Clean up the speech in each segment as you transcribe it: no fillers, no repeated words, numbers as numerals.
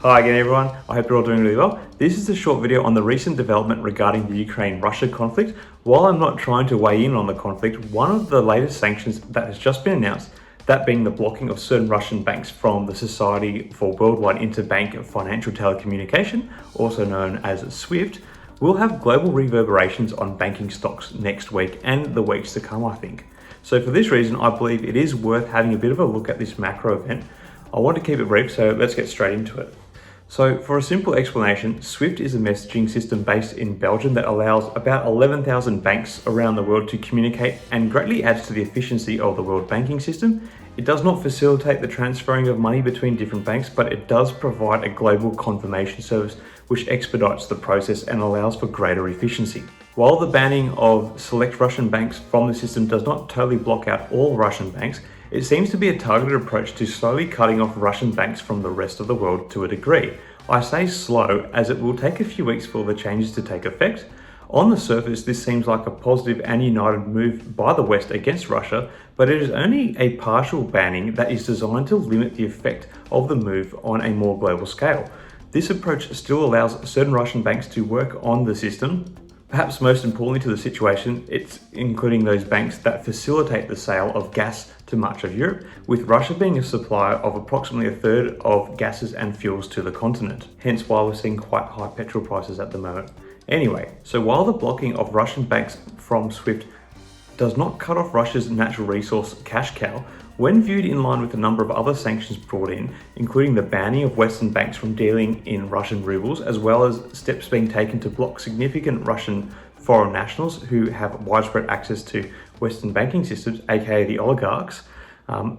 Hi again everyone, I hope you're all doing really well. This is a short video on the recent development regarding the Ukraine-Russia conflict. While I'm not trying to weigh in on the conflict, one of the latest sanctions that has just been announced, that being the blocking of certain Russian banks from the Society for Worldwide Interbank Financial Telecommunication, also known as SWIFT, will have global reverberations on banking stocks next week and the weeks to come, I think. So for this reason, I believe it is worth having a bit of a look at this macro event. I want to keep it brief, so let's get straight into it. So for a simple explanation, SWIFT is a messaging system based in Belgium that allows about 11,000 banks around the world to communicate and greatly adds to the efficiency of the world banking system. It does not facilitate the transferring of money between different banks, but it does provide a global confirmation service which expedites the process and allows for greater efficiency. While the banning of select Russian banks from the system does not totally block out all Russian banks, it seems to be a targeted approach to slowly cutting off Russian banks from the rest of the world to a degree. I say slow as it will take a few weeks for the changes to take effect. On the surface, this seems like a positive and united move by the West against Russia, but it is only a partial banning that is designed to limit the effect of the move on a more global scale. This approach still allows certain Russian banks to work on the system. Perhaps most importantly to the situation, it's including those banks that facilitate the sale of gas to much of Europe, with Russia being a supplier of approximately a third of gases and fuels to the continent. Hence why we're seeing quite high petrol prices at the moment. Anyway, so while the blocking of Russian banks from SWIFT does not cut off Russia's natural resource cash cow, when viewed in line with a number of other sanctions brought in, including the banning of Western banks from dealing in Russian rubles, as well as steps being taken to block significant Russian foreign nationals who have widespread access to Western banking systems, aka the oligarchs,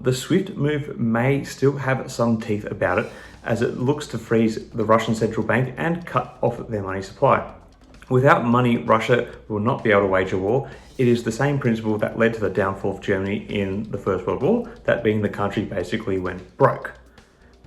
the SWIFT move may still have some teeth about it, as it looks to freeze the Russian central bank and cut off their money supply. Without money, Russia will not be able to wage a war. It is the same principle that led to the downfall of Germany in the First World War, that being the country basically went broke.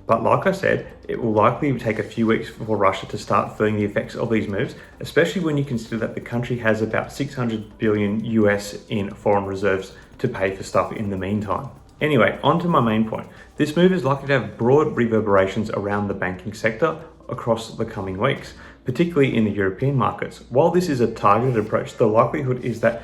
But like I said, it will likely take a few weeks for Russia to start feeling the effects of these moves, especially when you consider that the country has about 600 billion US in foreign reserves to pay for stuff in the meantime. Anyway, on to my main point. This move is likely to have broad reverberations around the banking sector across the coming weeks, particularly in the European markets. While this is a targeted approach, the likelihood is that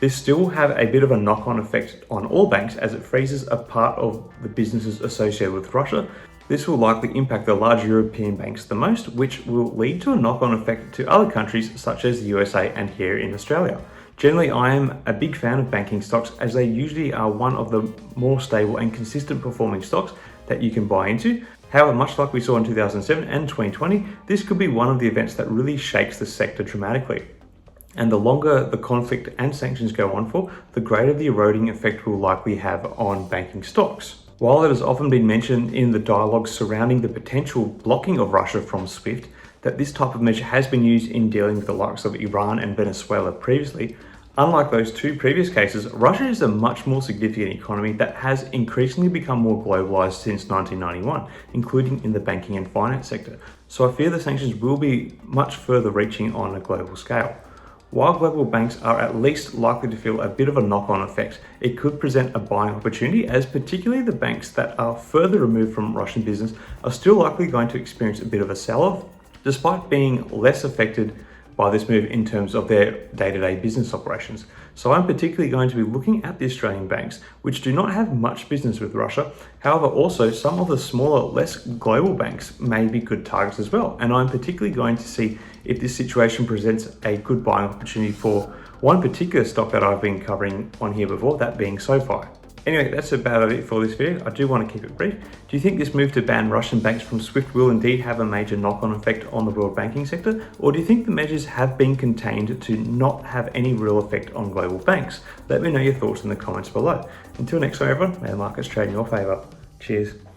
this still will have a bit of a knock-on effect on all banks as it freezes a part of the businesses associated with Russia. This will likely impact the large European banks the most, which will lead to a knock-on effect to other countries such as the USA and here in Australia. Generally, I am a big fan of banking stocks as they usually are one of the more stable and consistent performing stocks that you can buy into. However, much like we saw in 2007 and 2020, this could be one of the events that really shakes the sector dramatically. And the longer the conflict and sanctions go on for, the greater the eroding effect will likely have on banking stocks. While it has often been mentioned in the dialogue surrounding the potential blocking of Russia from SWIFT, that this type of measure has been used in dealing with the likes of Iran and Venezuela previously, unlike those two previous cases, Russia is a much more significant economy that has increasingly become more globalized since 1991, including in the banking and finance sector. So I fear the sanctions will be much further reaching on a global scale. While global banks are at least likely to feel a bit of a knock-on effect, it could present a buying opportunity, as particularly the banks that are further removed from Russian business are still likely going to experience a bit of a sell-off, despite being less affected by this move in terms of their day-to-day business operations. So I'm particularly going to be looking at the Australian banks, which do not have much business with Russia. However, also some of the smaller, less global banks may be good targets as well. And I'm particularly going to see if this situation presents a good buying opportunity for one particular stock that I've been covering on here before, that being SOFI. Anyway, that's about it for this video. I do want to keep it brief. Do you think this move to ban Russian banks from SWIFT will indeed have a major knock-on effect on the world banking sector? Or do you think the measures have been contained to not have any real effect on global banks? Let me know your thoughts in the comments below. Until next time everyone, may the markets trade in your favour. Cheers.